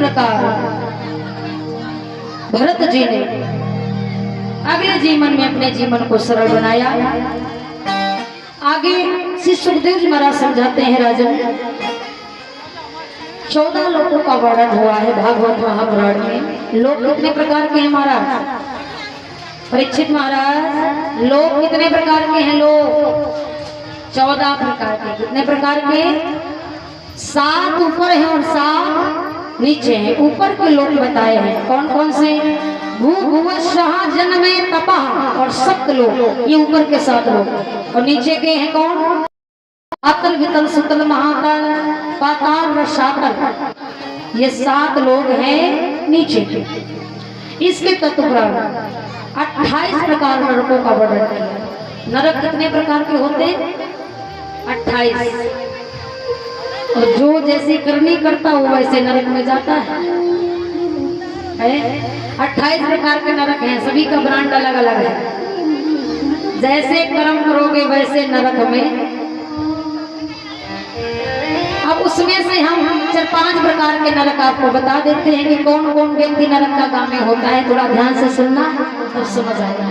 प्रकार भरत जी ने अगले जीवन में अपने जीवन को सरल बनाया। आगे श्री सुखदेव जी महाराज समझाते हैं, राजन 14 लोगों का वर्णन हुआ है भागवत महापुराण में। लोग कितने प्रकार के हैं महाराज? परीक्षित महाराज, लोग कितने प्रकार के हैं? लोग 14 प्रकार के। कितने प्रकार के? 7 ऊपर हैं और 7 नीचे हैं। ऊपर के लोग बताए हैं कौन कौन से? भू भुवस्सुः जन्मे तपः और सप्त लोग, ये ऊपर के 7 लोग। और नीचे के हैं कौन? अतल वितल सुतल महातल पाताल रसातल, ये 7 लोग हैं नीचे के। इसके तत्पुराण 28 प्रकार नरकों का वर्णन किया। नरक कितने प्रकार के होते हैं? 28। और जो जैसी करनी करता वो वैसे नरक में जाता है। 28 प्रकार के नरक हैं, सभी का ब्रांड अलग अलग है। जैसे कर्म करोगे वैसे नरक में। अब उसमें से हम 4-5 प्रकार के नरक आपको बता देते हैं कि कौन कौन व्यक्ति नरक का गामी होता है। थोड़ा ध्यान से सुनना तो समझ आएगा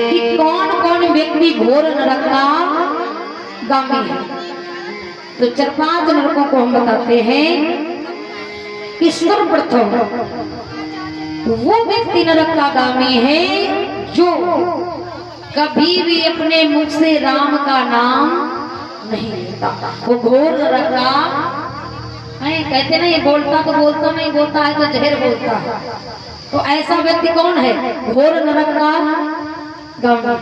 कि कौन कौन व्यक्ति घोर नरक का गामी है। तो 4-5 नरकों को हम बताते हैं कि सर्वप्रथम वो व्यक्ति नरक का गामी है जो कभी भी अपने मुख से राम का नाम नहीं लेता। वो घोर नरक का है। कहते ना, ये बोलता तो बोलता नहीं, बोलता है तो जहर बोलता है। तो ऐसा व्यक्ति कौन है? घोर नरक का गामी।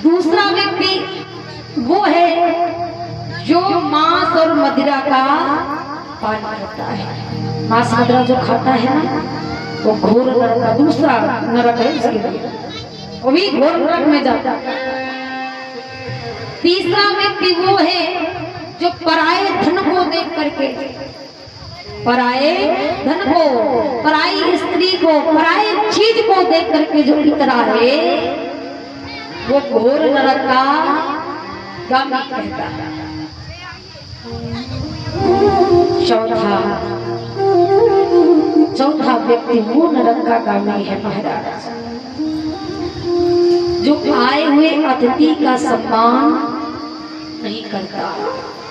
दूसरा व्यक्ति वो है जो मांस और मदिरा का पान करता है। मांस मदिरा जो खाता है ना, वो घोर नरक का दूसरा नरक है उसके लिए, वो भी घोर नरक में जाता है। तीसरा व्यक्ति वो है जो पराये धन को देख करके, पराये धन को, पराई स्त्री को, पराई चीज को देख करके जो इतराए, वो घोर नरक का गामी कहता है। चौथा व्यक्ति वो नरक का गामी है महाराज जो आए हुए अतिथि का सम्मान नहीं करता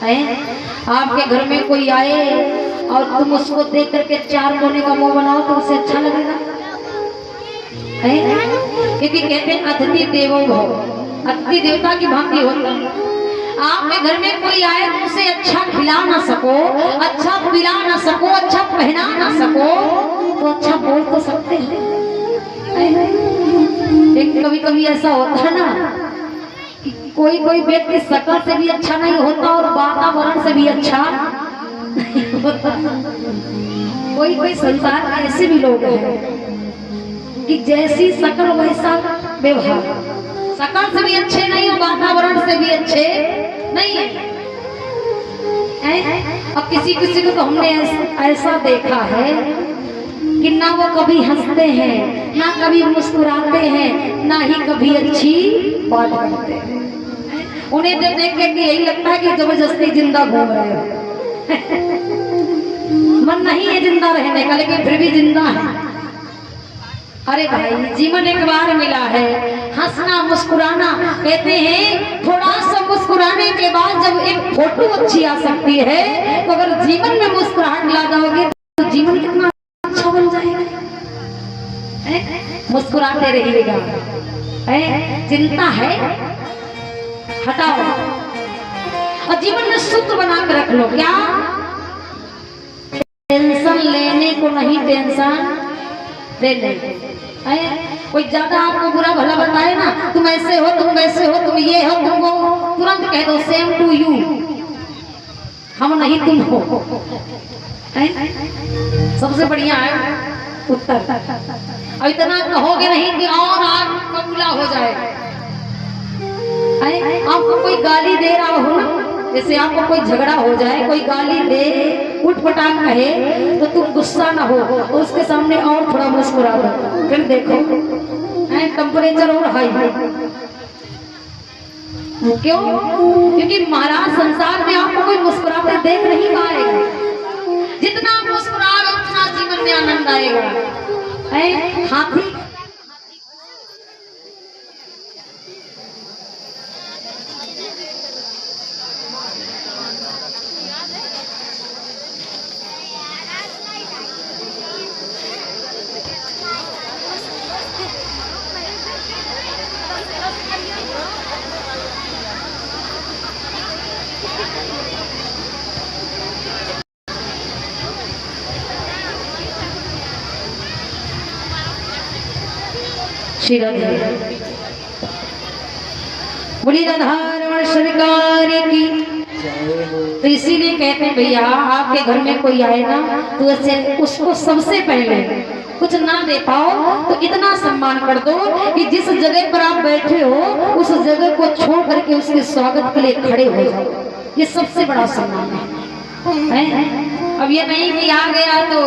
है। आपके घर में कोई आए और तुम उसको देख करके 4 कोने का मुंह बनाओ तो उसे अच्छा लगेगा है? क्योंकि कहते हैं अतिथि देवो भव, अतिथि देवता की भांति होती है। आपके घर में कोई आए तो उसे अच्छा खिला ना सको, अच्छा पिला ना सको, अच्छा पहना ना सको, तो अच्छा बोल तो सकते हैं। लेकिन कभी कभी ऐसा होता है ना कि कोई कोई व्यक्ति शकल से भी अच्छा नहीं होता और वातावरण से भी अच्छा नहीं होता। कोई कोई संसार में ऐसे भी लोग हैं कि जैसी शकल वैसा व्यवहार, शकल से भी अच्छे नहीं और वातावरण से भी अच्छे नहीं है। अब किसी किसी को तो हमने ऐसा देखा है कि ना वो कभी हंसते हैं, ना कभी मुस्कुराते हैं, ना ही कभी अच्छी बात करते हैं। उन्हें जब देख के यही लगता है कि जबरदस्ती जिंदा घूम रहे हो। मन नहीं है जिंदा रहने का, लेकिन फिर भी जिंदा है। अरे भाई, जीवन एक बार मिला है, हंसना मुस्कुराना। कहते हैं थोड़ा सा मुस्कुराने के बाद जब एक फोटो अच्छी आ सकती है, तो अगर जीवन में मुस्कुराहट ला जाओगे तो जीवन कितना अच्छा बन जाएगा। मुस्कुराते रहिएगा। चिंता है हटाओ और जीवन में सुख बना कर रख लो। क्या टेंशन लेने को नहीं, टेंशन देने। कोई ज्यादा आपको बुरा भला बताए ना, तुम ऐसे हो, तुम वैसे हो, तुम ये हो, तुम वो, तुरंत कह दो सेम टू यू, हम नहीं तुम हो। सबसे बढ़िया है उत्तर। अब इतना कहोगे नहीं कि और आग कबूला हो जाए। आपको कोई गाली दे रहा हो ना, जैसे आपको कोई झगड़ा हो जाए, कोई गाली दे, उठपटांग कहे, तो तुम गुस्सा ना हो और उसके सामने और थोड़ा मुस्कुरा दो। फिर देखो टेम्परेचर और हाई। क्यों? क्योंकि महाराज संसार में आपको कोई मुस्कुराते देख नहीं पाएगा। जितना मुस्कुराओगे हाथी बोली राधारमण सरकार की। तो इसीलिए कहते हैं भैया आपके घर में कोई आए ना तो ऐसे उसको सबसे पहले कुछ ना दे पाओ तो इतना सम्मान कर दो कि जिस जगह पर आप बैठे हो उस जगह को छोड़ करके उसके स्वागत के लिए खड़े हो जाओ। ये सबसे बड़ा सम्मान है। अब ये नहीं कि आ गया तो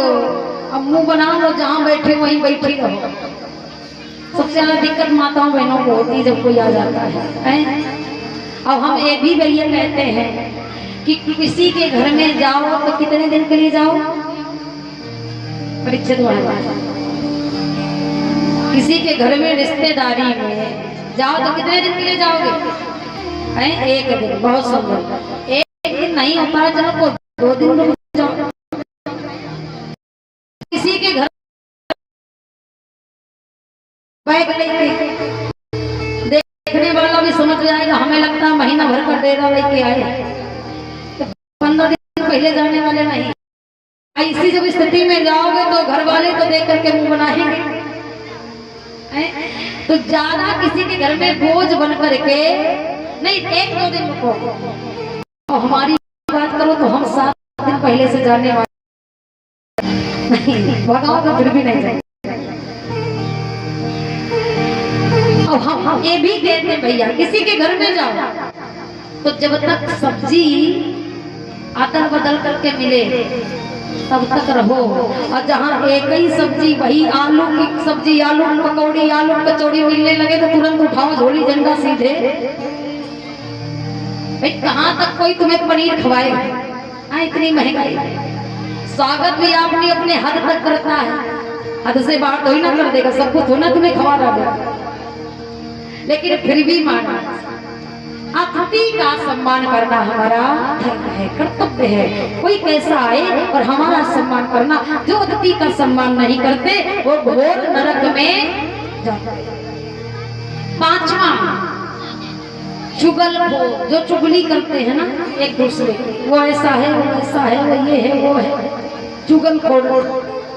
अब मुंह बना लो, जहाँ बैठे वहीं बैठी रहो। सबसे ज्यादा दिक्कत माताओं बहनों को होती है जब कोई आ जाता है। अब हम ये भी भैया कहते हैं कि किसी के घर में जाओ तो कितने दिन के लिए जाओ? परीक्षित वाला किसी के घर में रिश्तेदारी में जाओ तो कितने दिन के लिए जाओगे? एक दिन, बहुत सुंदर। एक दिन नहीं होता है, चलो को 2 दिन रुक जाओ। किसी के घर बैग लेके देखने वाला भी समझ जाएगा, हमें लगता है महीना भर का डेरा लेके आए, तो 15 दिन पहले जाने वाले नहीं। ऐसी जब स्थिति में जाओगे तो घर वाले तो देख करके मुंह बनाएंगे। तो ज्यादा किसी के घर में बोझ बन करके नहीं, 1-2 दिन रुको। और हमारी बात करो तो हम 7 दिन पहले से जाने वाले नहीं, भगाओ तो फिर भी नहीं जाए। और हम ये भी कहते हैं भैया किसी के घर में जाओ तो जब तक सब्जी अदल बदल करके मिले तब तक रहो। और जहाँ एक ही सब्जी, वही आलू की सब्जी, आलू पकौड़ी, आलू कचौड़ी मिलने लगे तो तुरंत उठाओ झोली झंडा सीधे। भाई कहाँ तक कोई तुम्हें पनीर खवाएगा? इतनी महंगाई। स्वागत भी आपने अपने हद तक करता है, हद से बाहर तो ही ना कर देगा, सब कुछ होना तुम्हें खवा रहा है। लेकिन फिर भी माना अतिथि का सम्मान करना हमारा धर्म है, कर्तव्य है। कोई कैसा आए और हमारा सम्मान करना। जो अतिथि का सम्मान नहीं करते वो घोर नरक में जाते। 5वां चुगलखोर, जो चुगली करते हैं ना एक दूसरे की, वो ऐसा है, वो ऐसा है, वो ये है, वो है। चुगलखोर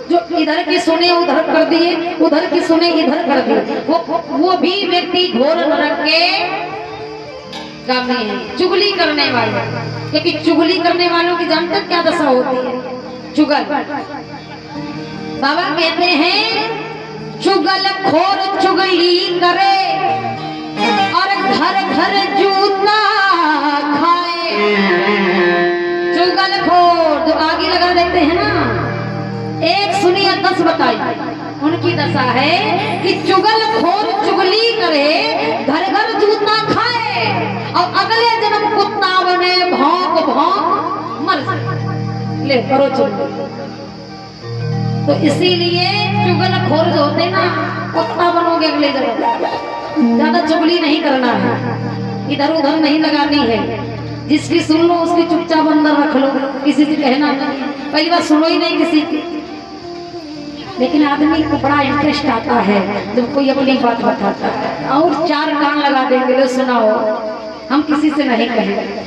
जो इधर की सुने उधर कर दिए, उधर की सुने इधर कर दिए, वो भी व्यक्ति घोर नरक के गामी है। चुगली करने वाले, क्योंकि चुगली करने वालों की जानते क्या दशा होती है? चुगल। बाबा कहते हैं चुगलखोर चुगली करे और घर घर जूता खाए। चुगलखोर जो आगे लगा देते हैं ना, एक सुनी और 10 बताई। उनकी दशा है कि चुगलखोर चुगली करे, घर घर जूता खाए और अगले जन्म कुत्ता बने, भौंक भौंक मर जाए। ले करो चुगली। तो इसीलिए चुगलखोर जो होते ना, कुत्ता बनोगे अगले जन्म। ज्यादा चुगली नहीं करना है, इधर उधर नहीं लगानी है। जिसकी सुन लो उसकी चुपचाप अंदर रख लो, किसी से कहना नहीं। पहली बार सुनो ही नहीं किसी की। लेकिन आदमी को बड़ा इंटरेस्ट आता है जब कोई अपनी बात बताता है, और 4 कान लगा देंगे, लो सुनाओ, हम किसी से नहीं कहेंगे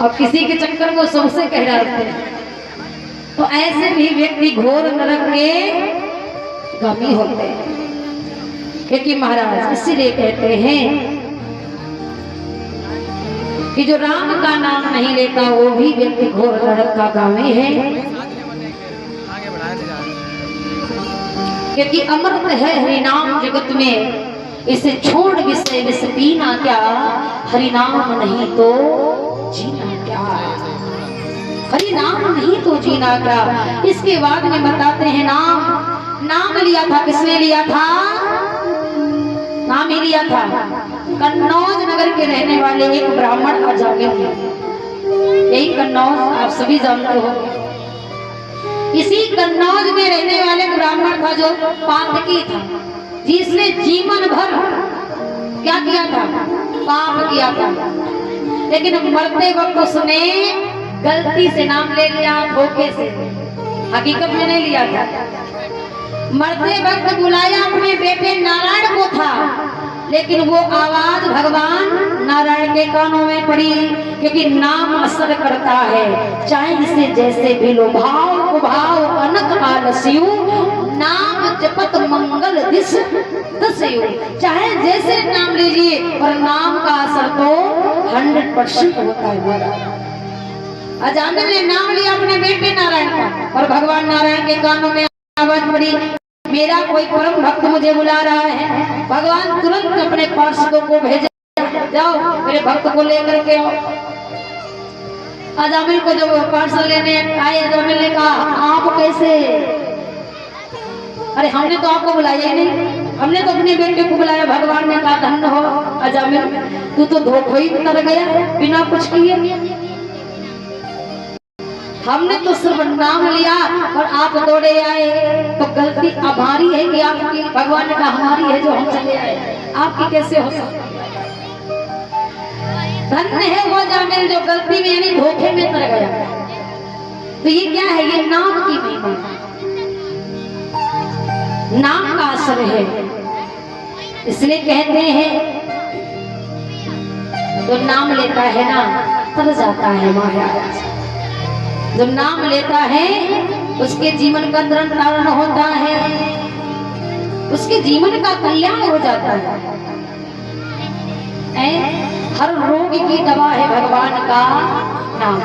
और किसी के चक्कर में सबसे कह रहे थे। तो ऐसे भी व्यक्ति घोर नरक के गामी होते हैं। क्योंकि महाराज इसीलिए कहते हैं कि जो राम का नाम नहीं लेता वो भी व्यक्ति घोर नरक का गामी है। क्योंकि अमृत है हरि नाम जगत में, इसे छोड़ विषय विष पीना क्या, हरि नाम नहीं तो जीना क्या, हरि नाम नहीं तो जीना क्या। इसके बाद में बताते हैं नाम लिया था, किसने लिया था? नाम ही लिया था कन्नौज नगर के रहने वाले एक ब्राह्मण अजामिल थे। यही कन्नौज आप सभी जानते हो। इसी कन्नौज में रहने वाले ब्राह्मण था जो पातकी था, जिसने जीवन भर क्या किया था, पाप किया था। लेकिन मरते वक्त उसने गलती से नाम ले लिया, धोखे से, हकीकत में नहीं लिया था। मरते वक्त बुलाया अपने बेटे नारायण को था, लेकिन वो आवाज भगवान नारायण के कानों में पड़ी, क्योंकि नाम असर करता है, चाहे इसे जैसे भी लो। भाव कुभाव अनक आलस्यु, नाम जपत मंगल दिस दस्यु। चाहे जैसे नाम लीजिए, पर नाम का असर तो 100% होता है। अजामिल ने नाम लिया अपने बेटे नारायण का, और भगवान नारायण के कानों में आवाज पड़ी, मेरा कोई परम भक्त मुझे बुला रहा है। भगवान तुरंत अपने पार्षदों को भेजा, जाओ मेरे भक्त को लेकर के आओ। अजामिल को जब पार्षद लेने आए, अजामिल ने कहा, आप कैसे? अरे हमने तो आपको बुलाया ही नहीं, हमने तो अपने बेटे को बुलाया। भगवान ने कहा, धन्य हो अजामिल, तू तो धोखा कर गया बिना कुछ किए। हमने तो सिर्फ नाम लिया और आप दौड़े आए, तो गलती हमारी है कि आपकी? भगवान ने कहा, हमारी है जो हम चले आए, आपकी कैसे हो सकती? धन्य है वो अजामिल जो गलती में यानी धोखे में तर गया। तो ये क्या है? ये नाम की महिमा, नाम का असर है। इसलिए कहते हैं जो नाम लेता है ना, तर जाता है महाराज। जब नाम लेता है उसके जीवन का तरण तारण होता है, उसके जीवन का कल्याण हो जाता है। हर रोग की दवा है भगवान का नाम।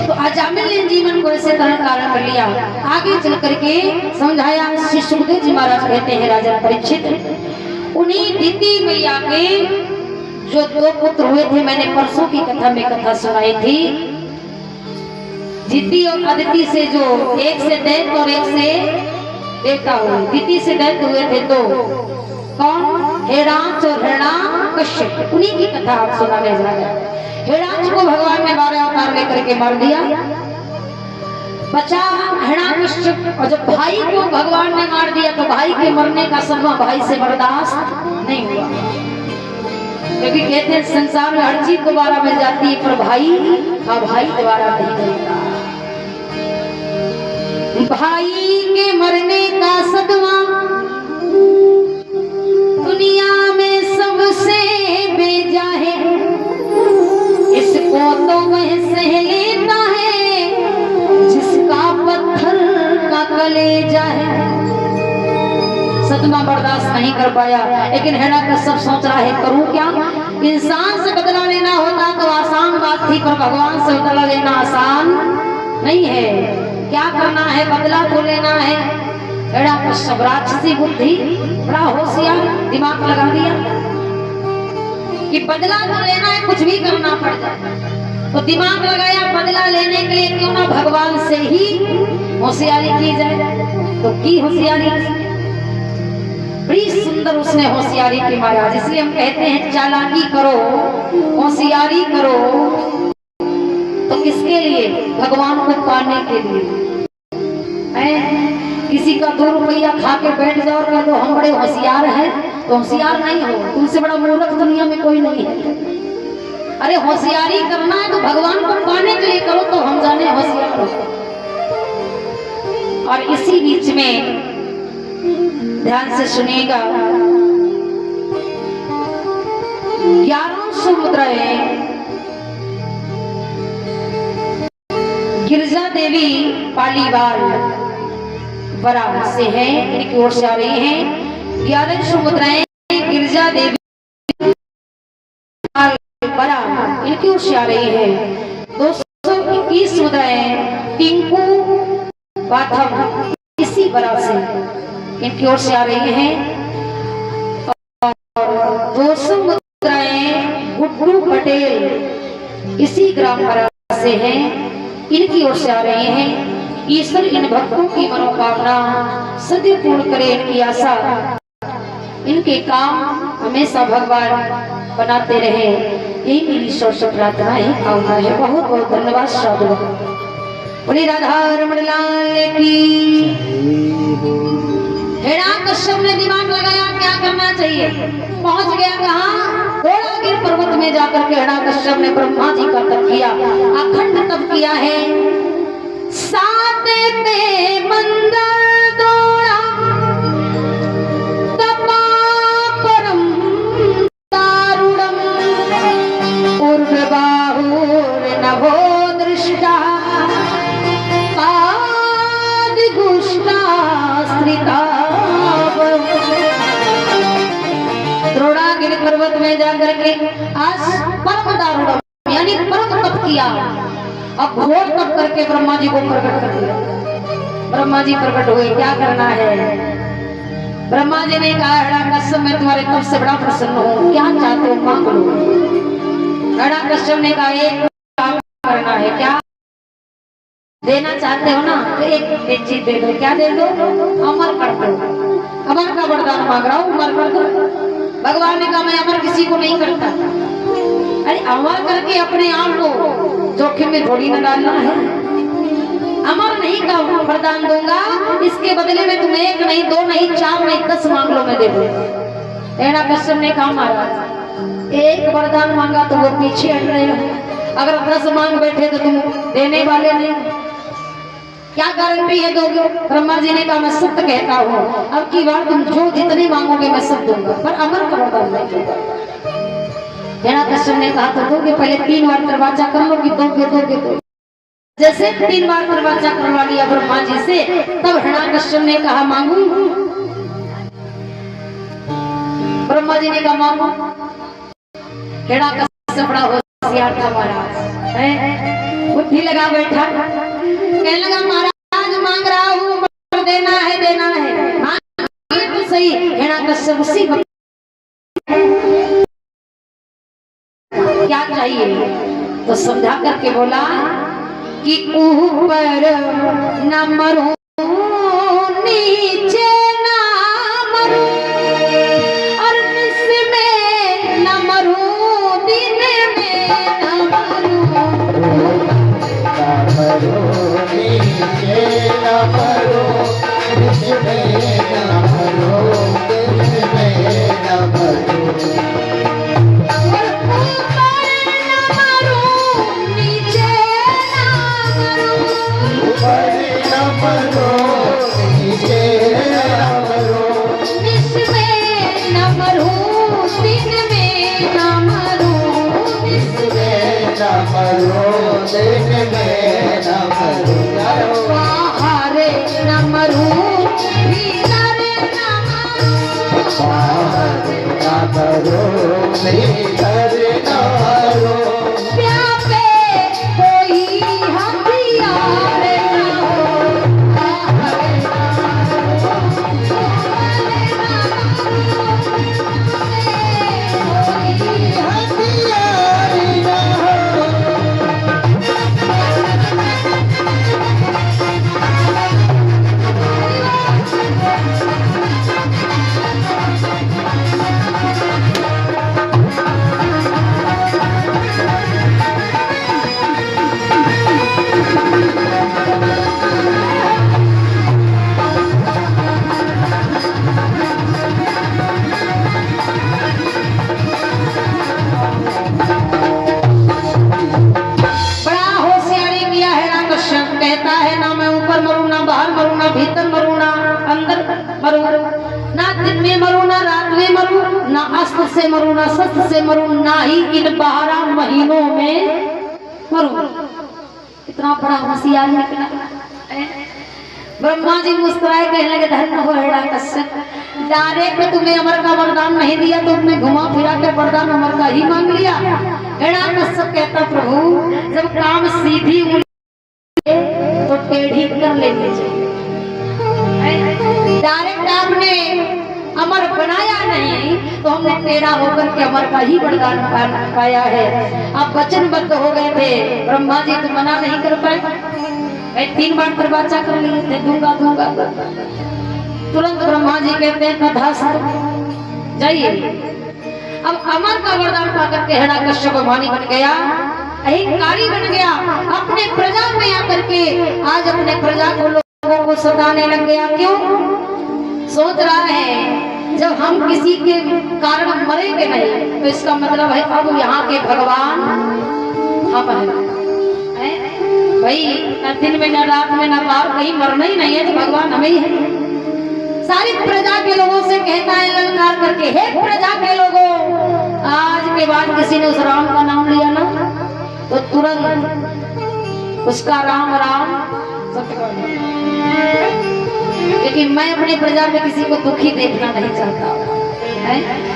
तो अजामिल ने जीवन को ऐसे तरण तारण कर लिया। आगे चल करके समझाया। श्री सुखदेव जी महाराज कहते हैं, राजा परीक्षित, उन्हीं दीदी मैया के जो 2 पुत्र हुए थे, मैंने परसों की कथा में कथा सुनाई थी। जिति और अदिति से जो एक से दैत और एक से बेटा हुए, दिति से दैत हुए थे 2, कौन? हेरांच और हिरण्यकश्यप। उन्हीं की कथा आप सुनाने जा रहे हैं। हेरांच को भगवान ने 12 अवतार लेकर के मार दिया, बचा हिरण्यकश्यप। और जब भाई को भगवान ने मार दिया, तो भाई के मरने का सदमा भाई से बर्दाश्त नहीं हुआ, क्योंकि कहते हैं संसार में हर चीज दोबारा मिल जाती है, पर भाई दोबारा नहीं मिलता। भाई के मरने का सदमा दुनिया में सबसे बेजा है, इसको तो वह सह लेता है जिसका पत्थर का कलेजा है। सदमा बर्दाश्त नहीं कर पाया, लेकिन हिरण्यकश्यप सोच रहा है, करूं क्या? इंसान से बदला लेना होता तो आसान बात थी, पर भगवान से बदला लेना आसान नहीं है। क्या करना है? बदला तो लेना है। हिरण्यकश्यप राक्षसी बुद्धि, बड़ा होशियार, दिमाग लगा दिया कि बदला तो लेना है, कुछ भी करना पड़ जाए। तो दिमाग लगाया, बदला लेने के लिए क्यों ना भगवान से ही होशियारी की जाए। तो की होशियारी, बड़ी सुंदर उसने होशियारी की महाराज। इसलिए हम कहते हैं, चालाकी करो, होशियारी करो, तो किसके लिए? भगवान को पाने के लिए। किसी का 2 रुपया खा के बैठ जाओ और कह दो हम बड़े होशियार हैं, तो होशियार नहीं हो, तुमसे बड़ा मूर्ख दुनिया में कोई नहीं है। अरे होशियारी करना है तो भगवान को पाने के लिए करो, तो हम जाने होशियार हो। और इसी बीच में ध्यान से सुनिएगा, 1100 मुद्राएं गिरजा देवी पालीवाल बरा से हैं, इनकी ओर से आ रही हैं। 1100 मुद्राएं गिरजा देवी बरा इनकी ओर से आ रही है। 221 मुद्राएं टिंकू बाथम इसी बरा से इनकी ओर से आ रही हैं। और 200 मुद्राएं गुड्डू पटेल इसी ग्राम बरा से हैं, इनकी ओर से आ रही हैं। ईश्वर इन भक्तों की मनोकामना सदैव पूर्ण करे, इनकी आशा, इनके काम हमेशा भगवान बनाते रहे, यही मेरी ईश्वर से प्रार्थना है, कामना है। बहुत बहुत धन्यवाद साधु। बोली राधा रमण लाल की। हिरण्यकश्यप ने दिमाग लगाया क्या करना चाहिए, पहुंच गया कहाँ, धौलागिरी पर्वत में जाकर के हिरण्यकश्यप ने ब्रह्मा जी का तप किया, अखंड तप किया है। सात पे मंदर दौड़ा तपा परम दारुणम ऊर्ध्वबाहुर नभो दृष्टा द्रोणागिरि पर्वत में जाकर के आज परम दारुण यानी परम तप किया। अब घोर तप करके ब्रह्मा जी को प्रकट कर दिया। ब्रह्मा जी प्रकट हुए, क्या करना है। ब्रह्मा जी ने कहा हिरण्यकश्यप मैं तुम्हारे तप से बड़ा प्रसन्न हूँ, क्या चाहते हो मांग लो। हिरण्यकश्यप ने कहा एक काम करना है, क्या देना चाहते हो ना, तो एक चीज दे दो। क्या दे दो, अमर कर दो। अमर का वरदान मांग रहा हूँ, अमर कर दो। भगवान ने कहा मैं अमर किसी को नहीं करता। अरे अमर करके अपने आप को जोखिम में थोड़ी न डालना है। अमर नहीं का वरदान दूंगा, इसके बदले में तुम एक नहीं, दो नहीं, चार नहीं, 10 मांग लो, मैं दे दूंगा। हिरण्यकश्यप ने कहा महाराज एक वरदान मांगा तो वो पीछे हट रहे हो, अगर 10 मांग बैठे तो तुम देने वाले नहीं, क्या गारंटी है दोगे। ब्रह्मा जी ने कहा मैं सत्य कहता हूँ, अब की बार तुम जो जितने मांगोगे मैं सब दूंगा, पर अमर का वरदान नहीं दूंगा। हिरण्यकश्यप ने कहा तो दोगे, पहले 3 बार दरवाजा कर लो कि दोगे दोगे दोगे। जैसे 3 बार दरवाजा करवा लिया ब्रह्मा जी से, तब हिरण्यकश्यप ने कहा मांगू। ब्रह्मा जी ने कहा मांगू। हिरण्यकश्यप बड़ा होशियार था महाराज, बुद्धि लगा बैठा, कहने लगा महाराज मांग रहा हूँ, देना है देना है, मांगिए तो सही। हिरण्यकश्यप उसी वक्त क्या चाहिए तो समझा करके बोला कि ऊपर न मरूं नीचे न मरूं और में न मरूं दिन में न मरूं नीचे न मरूं में न मरूं दिन में न मरूं बाहरे न मरूं भीतर न मरूं, बाहरे न मरूं भीतर न मरूं, प्यापे कोई हथियार न हो, बाहरे न कोई हथियार न हो। भीतर मरूं ना अंदर मरूं, ना दिन में मरूं ना रात में मरूं, ना अस्त्र से मरूं ना शस्त्र से मरूं, ना ही इन 12 महीनों में मरूं। इतना बड़ा होशियार निकला। ब्रह्मा जी मुस्कुराए, कहने लगे धन्य हो हिरण्यकश्यप, डायरेक्ट तुम्हें अमर का वरदान नहीं दिया, तुमने घुमा फिरा कर वरदान अमर का ही मांग लिया। हिरण्यकश्यप कहता प्रभु जब काम सीधी तो टेढ़ी कर लेनी चाहिए। डायरेक्ट आपने अमर बनाया नहीं तो हमने टेढ़ा होकर के अमर का ही वरदान पाया है। आप वचनबद्ध हो गए थे, ब्रह्मा जी तो मना नहीं कर पाए। 3 बार दरवाजा कर लिए थे, दूंगा दूंगा, तुरंत ब्रह्मा जी कहते हैं तथास्तु जाइए। अब अमर का वरदान पा करके हिरण्यकश्यप मानी बन गया। अहंकारी बन गया, अपने प्रजा में आकर के आज अपने प्रजा को लोगों को सताने लग गया। क्यों? सोच रहा है जब हम किसी के कारण मरेंगे नहीं तो इसका मतलब है अब यहाँ के भगवान हम हैं। भाई न दिन में न रात में न बाहर कहीं मरना ही नहीं है तो भगवान हमें ही है। सारी प्रजा के लोगों से कहता है ललकार करके, हे प्रजा के लोगों, आज के बाद किसी ने उस राम का नाम लिया ना तो तुरंत उसका राम राम लेकिन मैं अपनी प्रजा में किसी को दुखी देखना नहीं चाहता,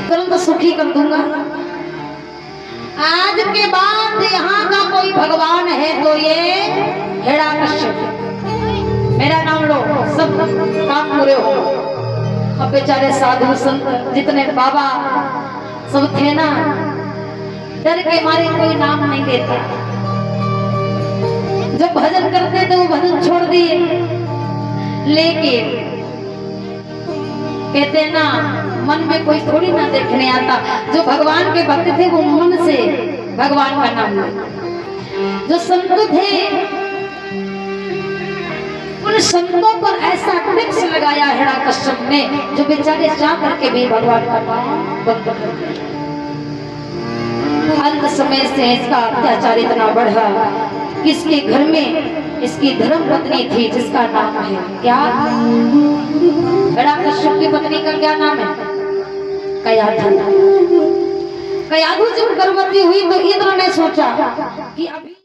तुरंत सुखी कर दूंगा। आज के बाद यहाँ का कोई भगवान है तो ये हिरण्यकश्यप, मेरा नाम लो, सब काम पूरे हो। अब बेचारे साधु संत जितने बाबा सब थे ना, डर के मारे कोई नाम नहीं देता। जब भजन करते थे वो भजन छोड़ दिए, लेकिन कहते ना मन में कोई थोड़ी ना देखने आता। जो भगवान के भक्त थे वो मन से भगवान का नाम लेते। जो संत थे उन संतों पर ऐसा टैक्स लगाया हिरण्यकश्यप ने, जो बेचारे जा करके भी भगवान का नाम बंद कर दिया। अंत समय से इसका अत्याचार इतना बढ़ा कि इसके घर में इसकी धर्म पत्नी थी जिसका नाम है क्या, हिरण्यकश्यप की पत्नी का क्या नाम है, कयाधु। कयाधु जब गर्भवती हुई तो इंद्र ने सोचा कि अभी